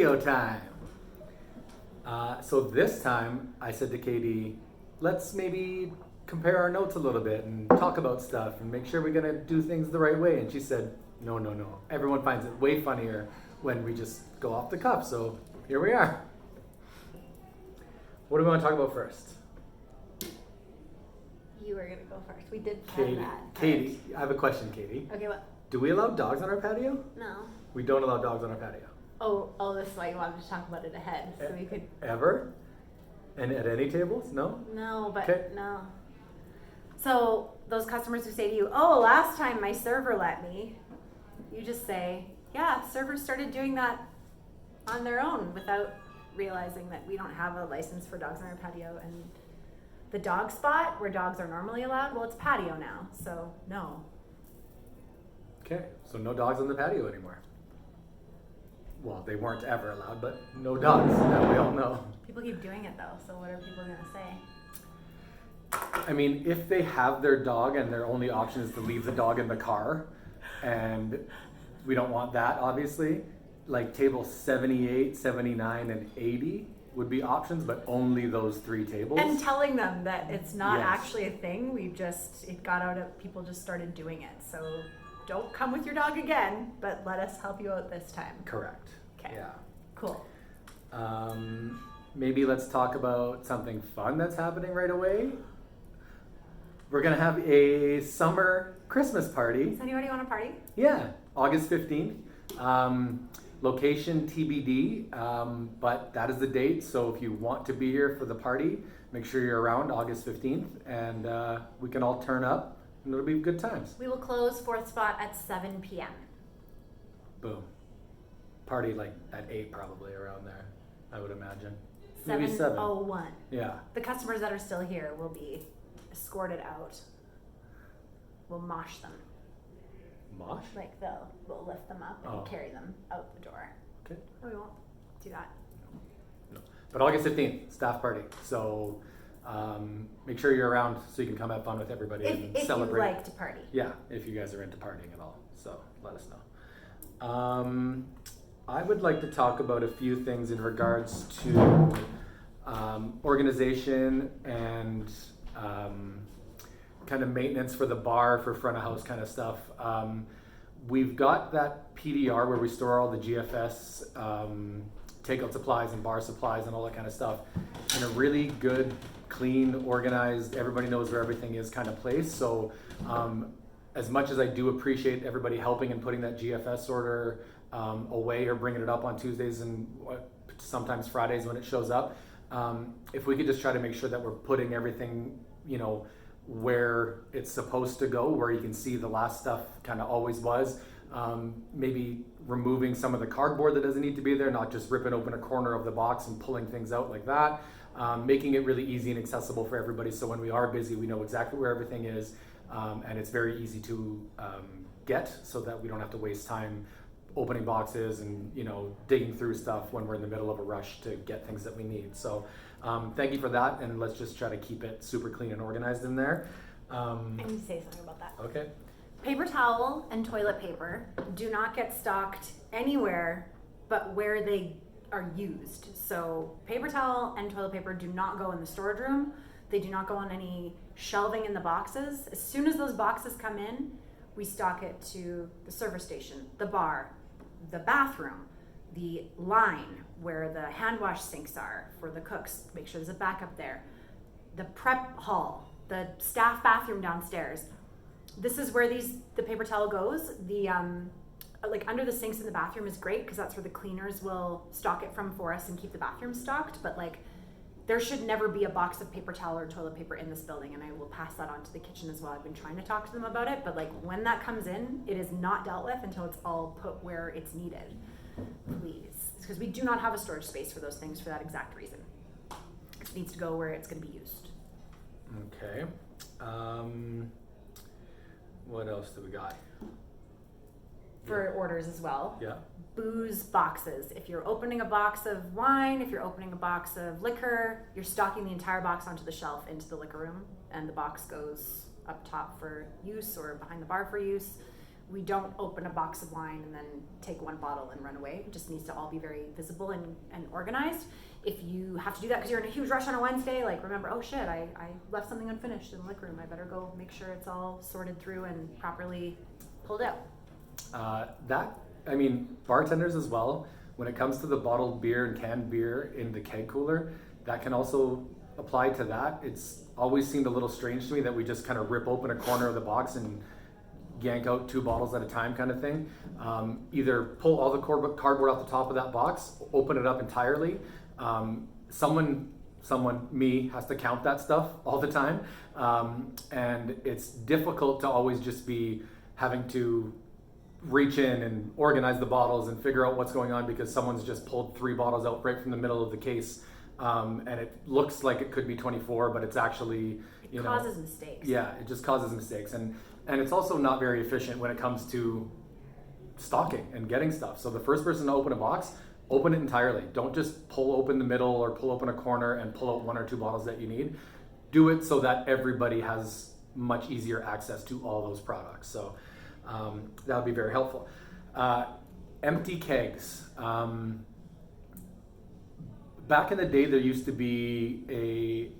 patio time. So this time I said to Katie, let's maybe compare our notes a little bit and talk about stuff and make sure we're gonna do things the right way. And she said, no. Everyone finds it way funnier when we just go off the cuff. So here we are. What do we want to talk about first? You were gonna go first. We did plan that. Katie, I have a question, Katie. Okay, what? Do we allow dogs on our patio? No. We don't allow dogs on our patio. Oh, this is why you wanted to talk about it ahead, so we could. Ever? And at any tables? No? No, but Okay. no. So those customers who say to you, "Oh, last time my server let me," you just say, "Yeah, servers started doing that on their own without realizing that we don't have a license for dogs on our patio." And the dog spot where dogs are normally allowed, well, it's patio now, so no. Okay, so no dogs on the patio anymore. Well, they weren't ever allowed, but no dogs. Now we all know. People keep doing it though, so what are people gonna say? I mean, if they have their dog and their only option is to leave the dog in the car, and we don't want that, obviously, like table 78, 79, and 80 would be options, but only those three tables. And telling them that it's not Yes. actually a thing, it got out of, people just started doing it. So don't come with your dog again, but let us help you out this time. Correct. Okay. Yeah. Cool. Maybe let's talk about something fun that's happening right away. We're gonna have a summer Christmas party. Does anybody want to party? Yeah, August 15th. Location TBD, but that is the date. So if you want to be here for the party, make sure you're around August 15th, and we can all turn up, and it'll be good times. We will close fourth spot at 7 p.m. Boom. Party like at 8 probably, around there, I would imagine. Maybe 7. 7:01. Yeah. The customers that are still here will be escorted out. We'll mosh them. Mosh? Like we'll lift them up and Oh. carry them out the door. Okay. No, we won't do that. No. But August 15th, staff party. So make sure you're around so you can come have fun with everybody and If celebrate. you like to party. Yeah, if you guys are into partying at all. So let us know. I would like to talk about a few things in regards to organization and kind of maintenance for the bar, for front of house kind of stuff. We've got that PDR where we store all the GFS takeout supplies and bar supplies and all that kind of stuff in a really good, clean, organized, everybody knows where everything is kind of place. So as much as I do appreciate everybody helping and putting that GFS order away or bringing it up on Tuesdays and sometimes Fridays when it shows up, if we could just try to make sure that we're putting everything, where it's supposed to go, where you can see the last stuff kind of always was. Maybe removing some of the cardboard that doesn't need to be there, not just ripping open a corner of the box and pulling things out like that. Making it really easy and accessible for everybody, so when we are busy, we know exactly where everything is, and it's very easy to get, so that we don't have to waste time opening boxes and digging through stuff when we're in the middle of a rush to get things that we need. So thank you for that, and let's just try to keep it super clean and organized in there. I need to say something about that. Okay. Paper towel and toilet paper do not get stocked anywhere but where they are used. So paper towel and toilet paper do not go in the storage room. They do not go on any shelving in the boxes. As soon as those boxes come in, we stock it to the service station, the bar, the bathroom, the line where the hand wash sinks are for the cooks. Make sure there's a backup there. The prep hall, the staff bathroom downstairs. This is where the paper towel goes. The like under the sinks in the bathroom is great because that's where the cleaners will stock it from for us and keep the bathroom stocked. But like, there should never be a box of paper towel or toilet paper in this building, and I will pass that on to the kitchen as well. I've been trying to talk to them about it, but like when that comes in, it is not dealt with until it's all put where it's needed. Please, because we do not have a storage space for those things for that exact reason. It needs to go where it's going to be used. Okay. What else do we got? For orders as well. Yeah. Booze boxes. If you're opening a box of wine, if you're opening a box of liquor, you're stocking the entire box onto the shelf into the liquor room, and the box goes up top for use or behind the bar for use. We don't open a box of wine and then take one bottle and run away. It just needs to all be very visible and organized. If you have to do that because you're in a huge rush on a Wednesday, like remember, oh shit, I left something unfinished in the liquor room. I better go make sure it's all sorted through and properly pulled out. Bartenders as well, when it comes to the bottled beer and canned beer in the keg cooler, that can also apply to that. It's always seemed a little strange to me that we just kind of rip open a corner of the box and yank out 2 bottles at a time kind of thing. Either pull all the cardboard off the top of that box, open it up entirely. Me has to count that stuff all the time. And it's difficult to always just be having to reach in and organize the bottles and figure out what's going on because someone's just pulled 3 bottles out right from the middle of the case. And it looks like it could be 24, but it's actually, it causes mistakes. Yeah, it just causes mistakes. And it's also not very efficient when it comes to stocking and getting stuff. So the first person to open a box, open it entirely. Don't just pull open the middle or pull open a corner and pull out 1 or 2 bottles that you need. Do it so that everybody has much easier access to all those products. So that would be very helpful. Empty kegs. Back in the day, there used to be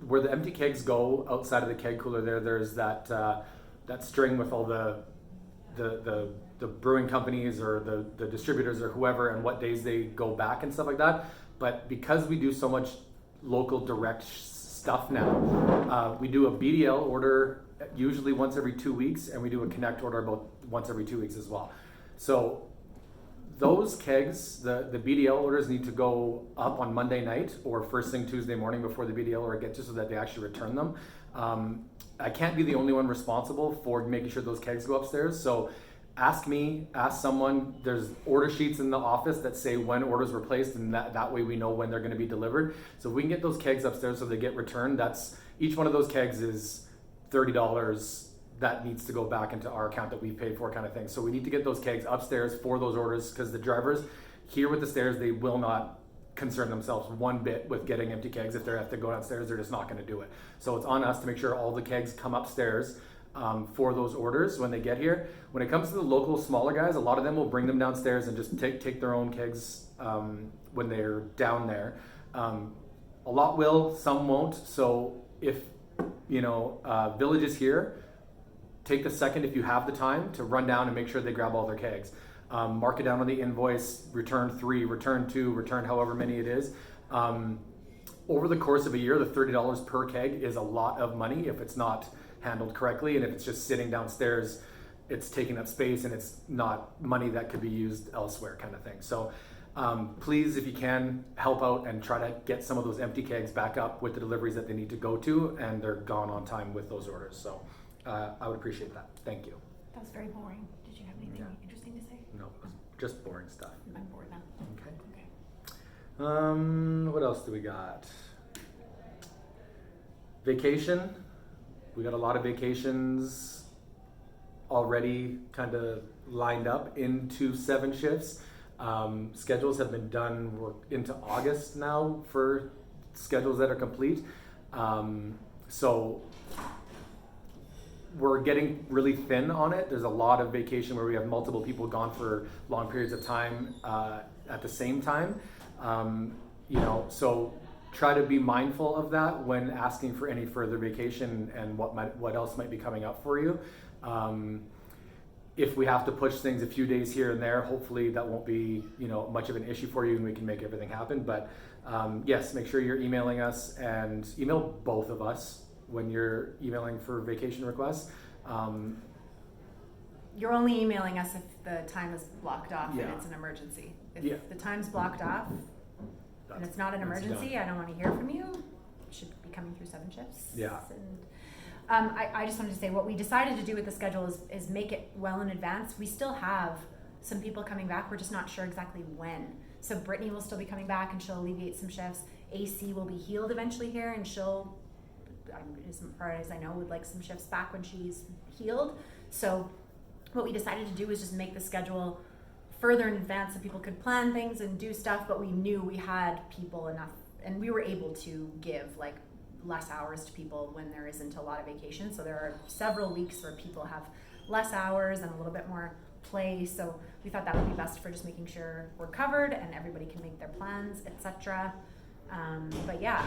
where the empty kegs go outside of the keg cooler. There's that string with all the brewing companies or the distributors or whoever and what days they go back and stuff like that. But because we do so much local direct stuff now, we do a BDL order usually once every 2 weeks, and we do a Connect order about once every 2 weeks as well. So those kegs, the BDL orders need to go up on Monday night or first thing Tuesday morning before the BDL order gets to, so that they actually return them. I can't be the only one responsible for making sure those kegs go upstairs. So ask me, ask someone. There's order sheets in the office that say when orders were placed, and that way we know when they're going to be delivered. So if we can get those kegs upstairs so they get returned, each one of those kegs is $30 that needs to go back into our account that we paid for, kind of thing. So we need to get those kegs upstairs for those orders, because the drivers here with the stairs, they will not concern themselves one bit with getting empty kegs. If they have to go downstairs, they're just not going to do it. So it's on us to make sure all the kegs come upstairs for those orders when they get here. When it comes to the local smaller guys, a lot of them will bring them downstairs and just take their own kegs when they're down there. A lot will, some won't. So if Village is here, take the second, if you have the time, to run down and make sure they grab all their kegs. Mark it down on the invoice, return 3, return 2, return however many it is. Over the course of a year, the $30 per keg is a lot of money if it's not handled correctly, and if it's just sitting downstairs, it's taking up space and it's not money that could be used elsewhere, kind of thing. So please, if you can, help out and try to get some of those empty kegs back up with the deliveries that they need to go to, and they're gone on time with those orders. So I would appreciate that. Thank you. That was very boring. Did you have anything interesting to say? No, just boring stuff. I'm bored now. Okay. What else do we got? Vacation. We got a lot of vacations already kind of lined up into 7 shifts. Schedules have been done. We're into August now for schedules that are complete. So we're getting really thin on it. There's a lot of vacation where we have multiple people gone for long periods of time at the same time. So try to be mindful of that when asking for any further vacation and what else might be coming up for you. If we have to push things a few days here and there, hopefully that won't be much of an issue for you and we can make everything happen. But yes, make sure you're emailing us, and email both of us when you're emailing for vacation requests. You're only emailing us if the time is blocked off Yeah. and it's an emergency. If Yeah. the time's blocked off and it's not an emergency, I don't want to hear from you. It should be coming through 7 shifts. Yeah. And I just wanted to say what we decided to do with the schedule is make it well in advance. We still have some people coming back. We're just not sure exactly when. So Brittany will still be coming back and she'll alleviate some shifts. AC will be healed eventually here, and she'll, as far as I know, would like some shifts back when she's healed. So what we decided to do was just make the schedule further in advance so people could plan things and do stuff, but we knew we had people enough, and we were able to give like less hours to people when there isn't a lot of vacation. So there are several weeks where people have less hours and a little bit more play. So we thought that would be best for just making sure we're covered and everybody can make their plans, etc. But yeah,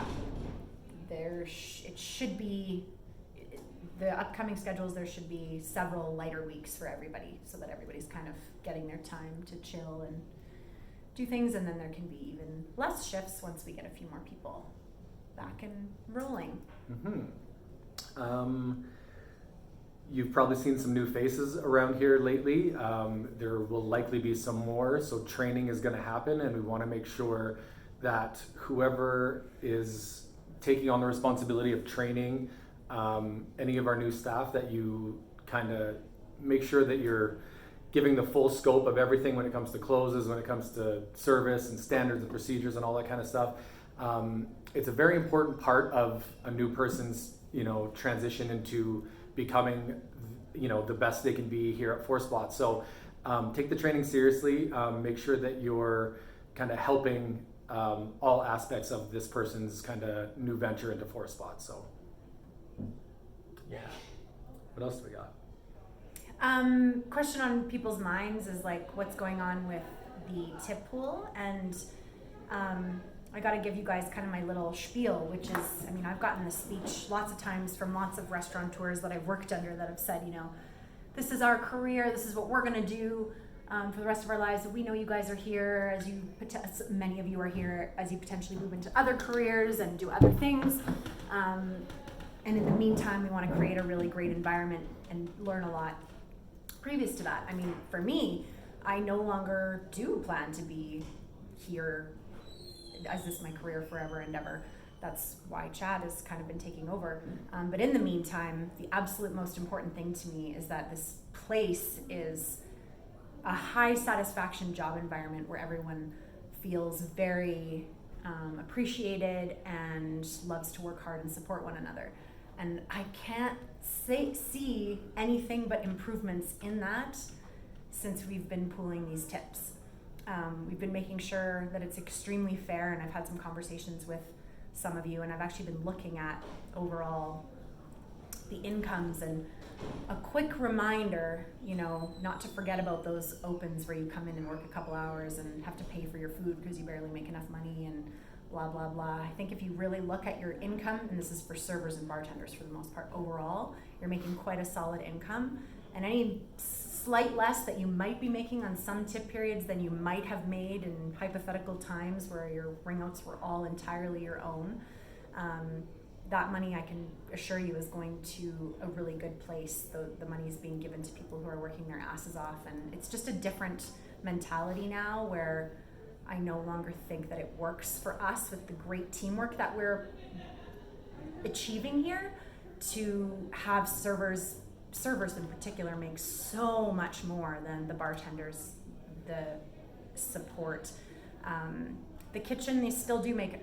it should be the upcoming schedules. There should be several lighter weeks for everybody, so that everybody's kind of getting their time to chill and do things, and then there can be even less shifts once we get a few more people back and rolling. You've probably seen some new faces around here lately. There will likely be some more, so training is going to happen, and we want to make sure that whoever is taking on the responsibility of training any of our new staff, that you kind of make sure that you're giving the full scope of everything when it comes to closes, when it comes to service and standards and procedures and all that kind of stuff. It's a very important part of a new person's, transition into becoming, the best they can be here at Four Spot. So take the training seriously. Make sure that you're kind of helping all aspects of this person's kind of new venture into Four Spot. So yeah. What else do we got? Question on people's minds is like, what's going on with the tip pool? And I got to give you guys kind of my little spiel, which is, I've gotten this speech lots of times from lots of restaurateurs that I've worked under that have said, this is our career, this is what we're going to do for the rest of our lives. We know you guys are here many of you are here as you potentially move into other careers and do other things. And in the meantime, we want to create a really great environment and learn a lot. Previous to that, for me, I no longer do plan to be here as this my career forever and ever. That's why Chad has kind of been taking over. But in the meantime, the absolute most important thing to me is that this place is a high satisfaction job environment where everyone feels very appreciated and loves to work hard and support one another. And I can't see anything but improvements in that since we've been pooling these tips. We've been making sure that it's extremely fair, and I've had some conversations with some of you, and I've actually been looking at overall the incomes, and a quick reminder, not to forget about those opens where you come in and work a couple hours and have to pay for your food because you barely make enough money and blah, blah, blah. I think if you really look at your income, and this is for servers and bartenders for the most part, overall, you're making quite a solid income, and any slight less that you might be making on some tip periods than you might have made in hypothetical times where your ringouts were all entirely your own, that money, I can assure you, is going to a really good place. The money is being given to people who are working their asses off, and it's just a different mentality now where I no longer think that it works for us with the great teamwork that we're achieving here to have servers in particular make so much more than the bartenders, the support. The kitchen, they still do make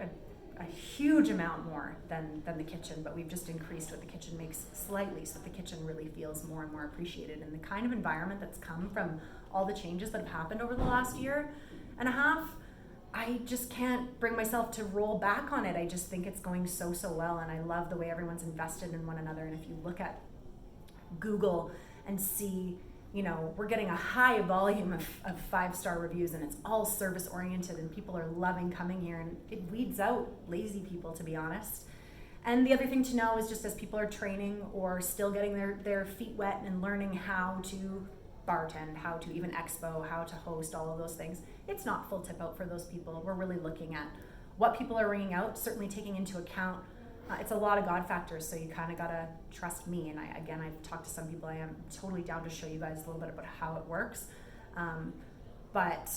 a huge amount more than the kitchen, but we've just increased what the kitchen makes slightly, so the kitchen really feels more and more appreciated. And the kind of environment that's come from all the changes that have happened over the last year and a half, I just can't bring myself to roll back on it. I just think it's going so well, and I love the way everyone's invested in one another. And if you look at Google and see, we're getting a high volume of 5-star reviews, and it's all service oriented, and people are loving coming here, and it weeds out lazy people, to be honest. And the other thing to know is, just as people are training or still getting their feet wet and learning how to bartend, how to even expo, how to host, all of those things, it's not full tip out for those people. We're really looking at what people are ringing out, certainly taking into account it's a lot of God factors, so you kind of gotta trust me. And I've talked to some people. I am totally down to show you guys a little bit about how it works. But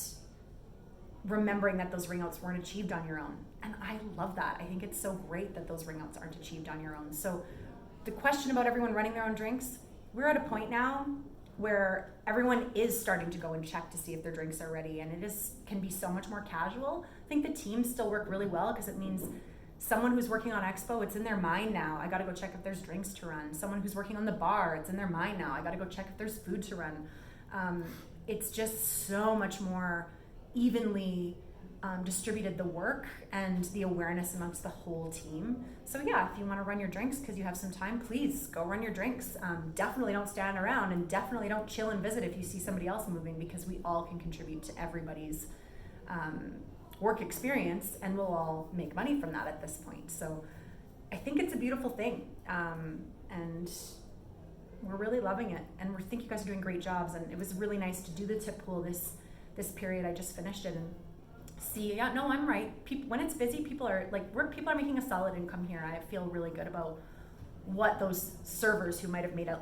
remembering that those ringouts weren't achieved on your own. And I love that. I think it's so great that those ringouts aren't achieved on your own. So the question about everyone running their own drinks, we're at a point now where everyone is starting to go and check to see if their drinks are ready, and can be so much more casual. I think the teams still work really well because it means someone who's working on expo, it's in their mind now, I gotta go check if there's drinks to run. Someone who's working on the bar, it's in their mind now, I gotta go check if there's food to run. It's just so much more evenly distributed the work and the awareness amongst the whole team. So yeah, if you want to run your drinks because you have some time, please go run your drinks. Definitely don't stand around, and definitely don't chill and visit if you see somebody else moving, because we all can contribute to everybody's work experience, and we'll all make money from that at this point. So I think it's a beautiful thing, and we're really loving it, and we think you guys are doing great jobs. And it was really nice to do the tip pool this period. I just finished it and see, yeah, no, I'm right. When it's busy, people are making a solid income here. I feel really good about what those servers who might have made a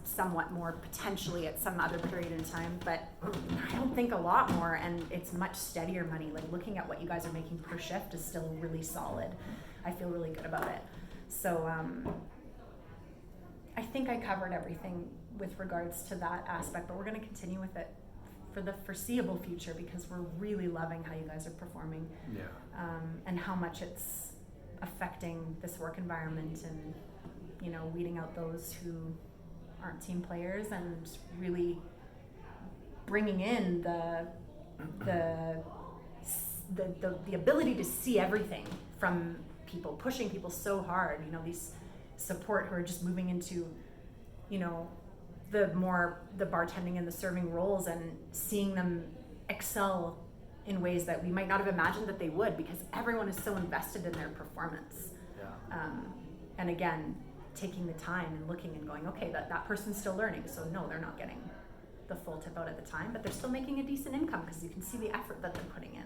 somewhat more potentially at some other period in time, but I don't think a lot more, and it's much steadier money. Like, looking at what you guys are making per shift is still really solid. I feel really good about it. So I think I covered everything with regards to that aspect, but we're going to continue with it for the foreseeable future, because we're really loving how you guys are performing, and how much it's affecting this work environment, and weeding out those who aren't team players, and really bringing in the ability to see everything from people, pushing people so hard. These support who are just moving into the bartending and the serving roles, and seeing them excel in ways that we might not have imagined that they would, because everyone is so invested in their performance. And again, taking the time and looking and going, okay, that person's still learning, so no, they're not getting the full tip out at the time, but they're still making a decent income because you can see the effort that they're putting in.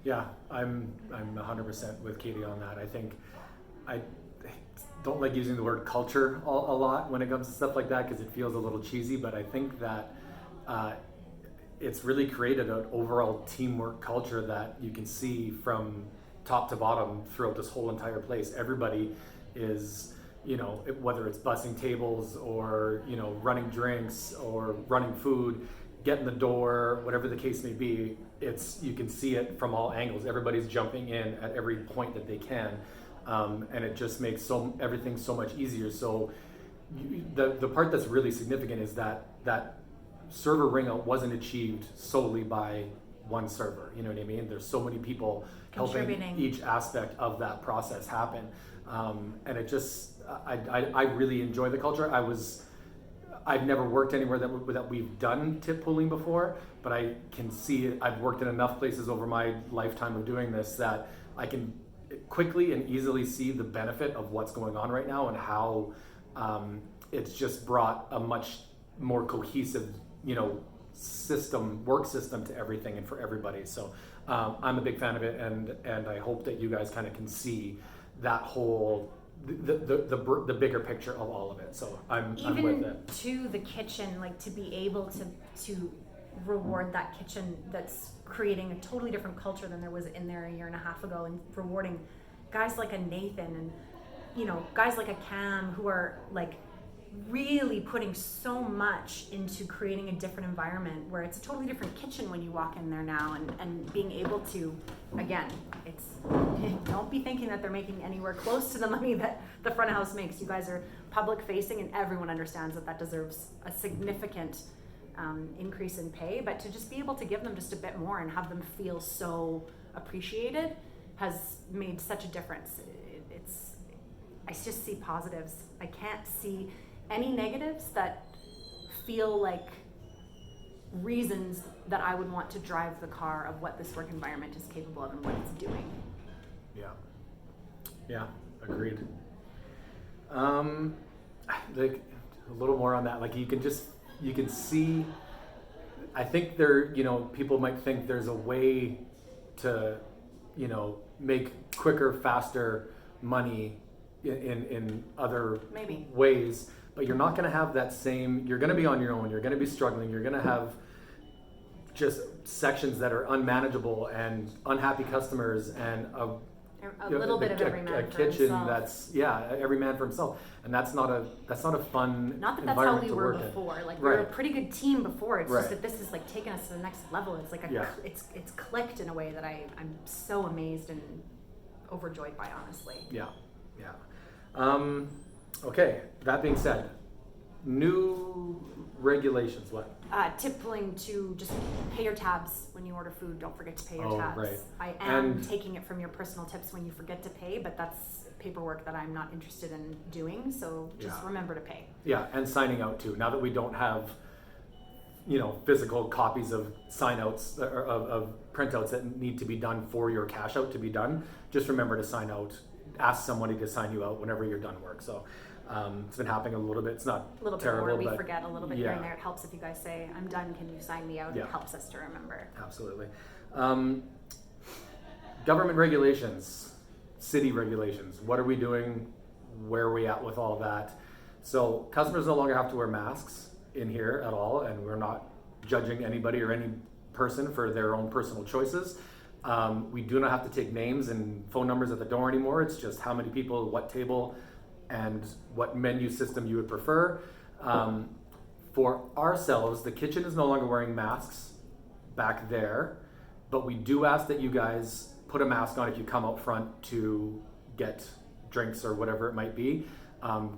Yeah, I'm 100% with Katie on that. I think I don't like using the word culture a lot when it comes to stuff like that, because it feels a little cheesy, but I think that it's really created an overall teamwork culture that you can see from top to bottom throughout this whole entire place. Everybody is, whether it's bussing tables or, running drinks or running food, getting the door, whatever the case may be, you can see it from all angles. Everybody's jumping in at every point that they can. And it just makes everything so much easier. So the part that's really significant is that server ring out wasn't achieved solely by one server. You know what I mean? There's so many people helping each aspect of that process happen. And it just, I really enjoy the culture. I've never worked anywhere that we've done tip pooling before, but I can see it. I've worked in enough places over my lifetime of doing this that I can quickly and easily see the benefit of what's going on right now, and how it's just brought a much more cohesive, work system to everything and for everybody. So I'm a big fan of it, and I hope that you guys kind of can see that whole the bigger picture of all of it. So I'm with it. Even to the kitchen, like, to be able to reward that kitchen that's creating a totally different culture than there was in there a year and a half ago, and rewarding guys like a Nathan and guys like a Cam, who are like really putting so much into creating a different environment where it's a totally different kitchen when you walk in there now, and being able to, again, don't be thinking that they're making anywhere close to the money that the front of house makes. You guys are public facing, and everyone understands that deserves a significant increase in pay, but to just be able to give them just a bit more and have them feel so appreciated has made such a difference. I just see positives. I can't see any negatives that feel like reasons that I would want to drive the car of what this work environment is capable of and what it's doing. Yeah, agreed. Like, a little more on that. Like, you can see, I think people might think there's a way to, make quicker, faster money in other ways, but you're not going to have that same. You're going to be on your own. You're going to be struggling. You're going to have just sections that are unmanageable and unhappy customers, and a little bit of every man a for kitchen himself. That's every man for himself, and that's not a fun not that that's how we were before. Like, we were a pretty good team before. It's just that this is like taking us to the next level. It's like it's clicked in a way that I'm so amazed and overjoyed by, honestly. Okay, that being said, new Regulations, what? Tippling to just pay your tabs when you order food. Don't forget to pay your Oh, tabs. right. I am And- taking it from your personal tips when you forget to pay, but that's paperwork that I'm not interested in doing. So just Yeah. remember to pay. Yeah, and signing out too. Now that we don't have, physical copies of sign outs or of printouts that need to be done for your cash out to be done, just remember to sign out. Ask somebody to sign you out whenever you're done work. So it's been happening a little bit. It's not A little bit terrible, more, we but forget a little bit yeah. here and there. It helps if you guys say, I'm done, can you sign me out? Yeah. It helps us to remember. Absolutely. Government regulations, city regulations. What are we doing? Where are we at with all that? So customers no longer have to wear masks in here at all, and we're not judging anybody or any person for their own personal choices. We do not have to take names and phone numbers at the door anymore. It's just how many people, what table, and what menu system you would prefer. For ourselves, the kitchen is no longer wearing masks back there, but we do ask that you guys put a mask on if you come out front to get drinks or whatever it might be.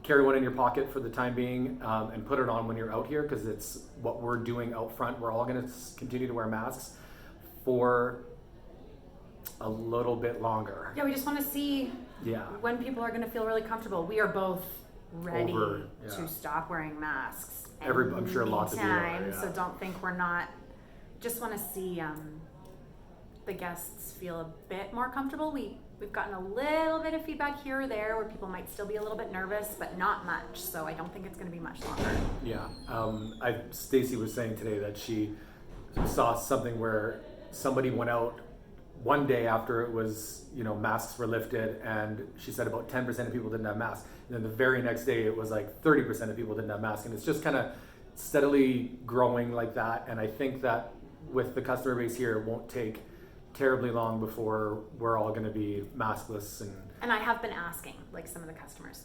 Carry one in your pocket for the time being, and put it on when you're out here, because it's what we're doing out front. We're all going to continue to wear masks for a little bit longer. Yeah, we just want to see Yeah. when people are going to feel really comfortable. We are both ready Yeah. to stop wearing masks. I'm sure lots of you are, anytime, yeah. So don't think we're not. Just want to see the guests feel a bit more comfortable. We've gotten a little bit of feedback here or there where people might still be a little bit nervous, but not much. So I don't think it's going to be much longer. Yeah. Stacy was saying today that she saw something where somebody went out one day after it was, masks were lifted, and she said about 10% of people didn't have masks. And then the very next day it was like 30% of people didn't have masks. And it's just kind of steadily growing like that. And I think that with the customer base here, it won't take terribly long before we're all going to be maskless. And I have been asking, like, some of the customers,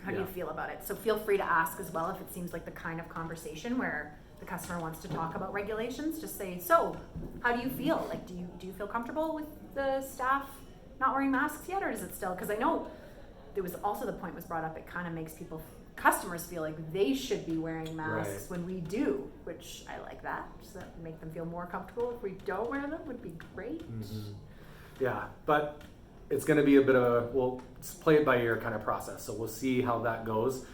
how do you Yeah. feel about it? So feel free to ask as well if it seems like the kind of conversation where the customer wants to talk about regulations. Just say, so how do you feel? Like, do you feel comfortable with the staff not wearing masks yet, or is it still? Because I know there was also the point was brought up. It kind of makes customers feel like they should be wearing masks Right. when we do, which I like that. Just that make them feel more comfortable. If we don't wear them, would be great. Mm-hmm. Yeah, but it's going to be a bit of we'll play it by ear kind of process. So we'll see how that goes.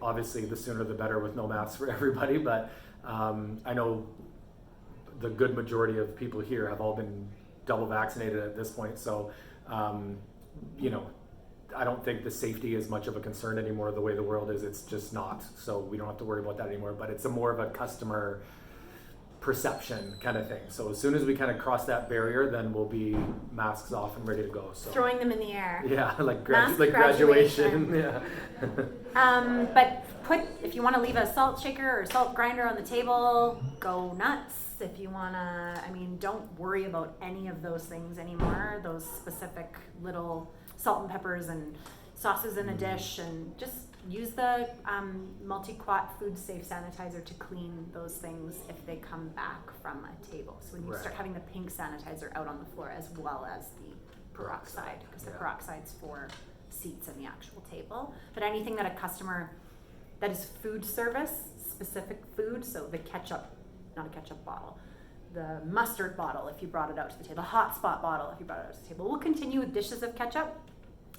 Obviously, the sooner the better with no masks for everybody. But I know the good majority of people here have all been double vaccinated at this point. So, I don't think the safety is much of a concern anymore. The way the world is, it's just not. So we don't have to worry about that anymore. But it's more of a customer perception kind of thing. So as soon as we kind of cross that barrier, then we'll be masks off and ready to go. So Throwing them in the air. yeah, like Mask graduation. graduation. Yeah. But if you want to leave a salt shaker or salt grinder on the table, go nuts. If you want to, don't worry about any of those things anymore. Those specific little salt and peppers and sauces in a dish, and just use the multi-quat food safe sanitizer to clean those things if they come back from a table. So when you start Right. having the pink sanitizer out on the floor as well as the peroxide, because the Yeah. peroxide's for seats and the actual table. But anything that a customer that is food service, specific food, so the ketchup, not a ketchup bottle, the mustard bottle if you brought it out to the table, the hot spot bottle if you brought it out to the table. We'll continue with dishes of ketchup.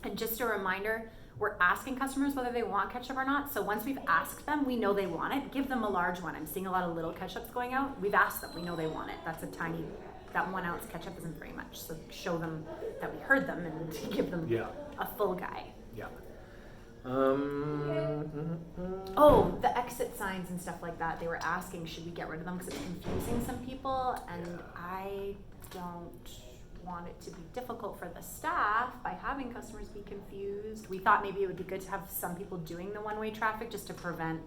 And just a reminder, we're asking customers whether they want ketchup or not. So once we've asked them, we know they want it. Give them a large one. I'm seeing a lot of little ketchups going out. We've asked them, we know they want it. That 1 ounce ketchup isn't very much. So show them that we heard them and give them Yeah. a full guy. Yeah. Oh, the exit signs and stuff like that. They were asking, should we get rid of them because it's confusing some people? And Yeah. I don't want it to be difficult for the staff by having customers be confused. We thought maybe it would be good to have some people doing the one-way traffic just to prevent.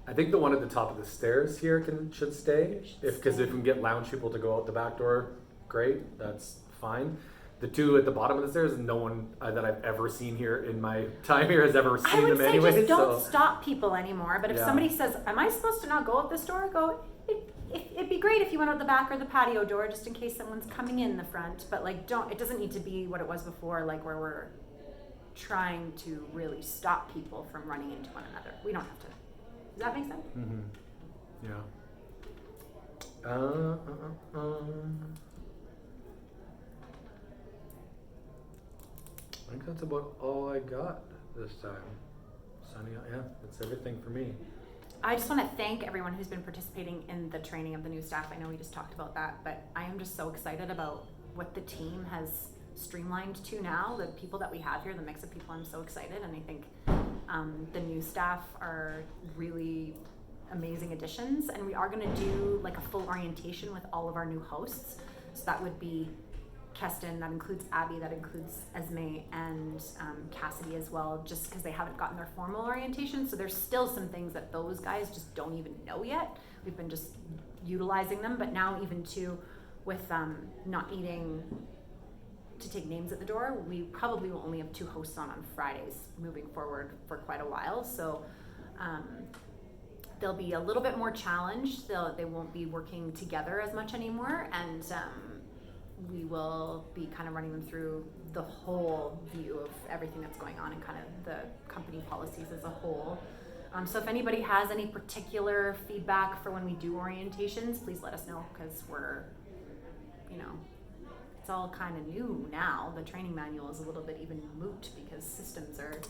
I think the one at the top of the stairs here should stay. Because if we can get lounge people to go out the back door, great. That's fine. The two at the bottom of the stairs, no one that I've ever seen here in my time here has ever I seen would them say anyway. just don't So stop people anymore. But if Yeah. somebody says, am I supposed to not go out this door? Go, it'd be great if you went out the back or the patio door just in case someone's coming in the front. But it doesn't need to be what it was before, like where we're trying to really stop people from running into one another. We don't have to Does that make sense? Mm-hmm. Yeah. I think that's about all I got this time. Sunny, yeah, that's everything for me. I just want to thank everyone who's been participating in the training of the new staff. I know we just talked about that, but I am just so excited about what the team has streamlined to now. The people that we have here, the mix of people, I'm so excited, and I think the new staff are really amazing additions. And we are going to do like a full orientation with all of our new hosts. So that would be Keston, that includes Abby, that includes Esme and Cassidy as well, just because they haven't gotten their formal orientation. So there's still some things that those guys just don't even know yet. We've been just utilizing them, but now even too, with not needing to take names at the door, we probably will only have 2 hosts on Fridays moving forward for quite a while. So they'll be a little bit more challenged. They won't be working together as much anymore, and we will be kind of running them through the whole view of everything that's going on and kind of the company policies as a whole. So if anybody has any particular feedback for when we do orientations, please let us know, because we're, it's all kind of new now. The training manual is a little bit even moot because systems are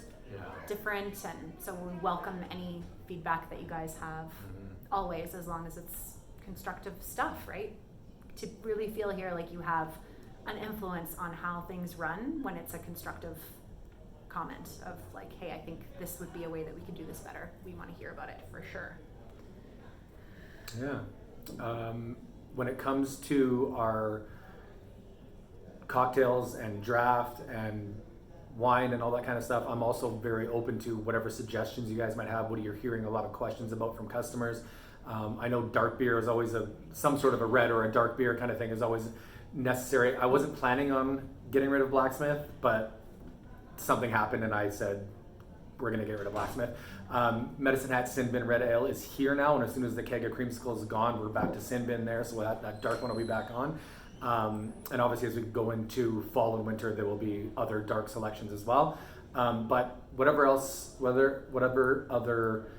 different, and so we welcome any feedback that you guys have, always, as long as it's constructive stuff, right? To really feel here like you have an influence on how things run when it's a constructive comment of like, hey, I think this would be a way that we could do this better. We want to hear about it for sure. Yeah. When it comes to our cocktails and draft and wine and all that kind of stuff, I'm also very open to whatever suggestions you guys might have. What you're hearing a lot of questions about from customers. I know dark beer is always some sort of a red or a dark beer kind of thing is always necessary. I wasn't planning on getting rid of Blacksmith, but something happened and I said, we're going to get rid of Blacksmith. Medicine Hat Sin Bin Red Ale is here now, and as soon as the keg of creamsicle is gone, we're back to Sin Bin there, so that dark one will be back on. And obviously as we go into fall and winter, there will be other dark selections as well. But whatever other,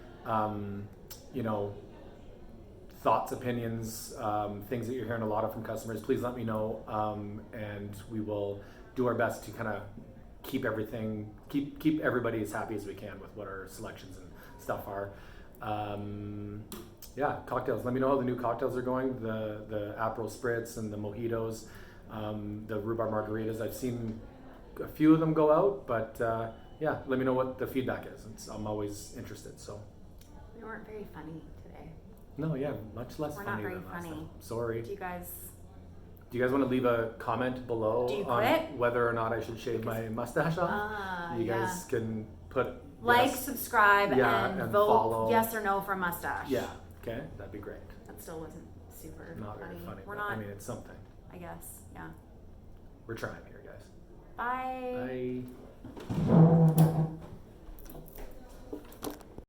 thoughts, opinions, things that you're hearing a lot of from customers, please let me know, and we will do our best to kind of keep everybody as happy as we can with what our selections and stuff are. Cocktails. Let me know how the new cocktails are going. The Aperol Spritz and the Mojitos, the rhubarb margaritas. I've seen a few of them go out, but let me know what the feedback is. I'm always interested. So We weren't very funny today. no, yeah, much less We're funny not very than last funny. time. Sorry. Do you guys want to leave a comment below Do you on quit? whether or not I should shave my mustache off? You guys can put like, yes. subscribe, Yeah, and and vote follow. yes or no for mustache. Yeah, okay, that'd be great. That still wasn't super Not very funny, We're but not, I mean, it's something. I guess. Yeah. We're trying here, guys. Bye. Bye.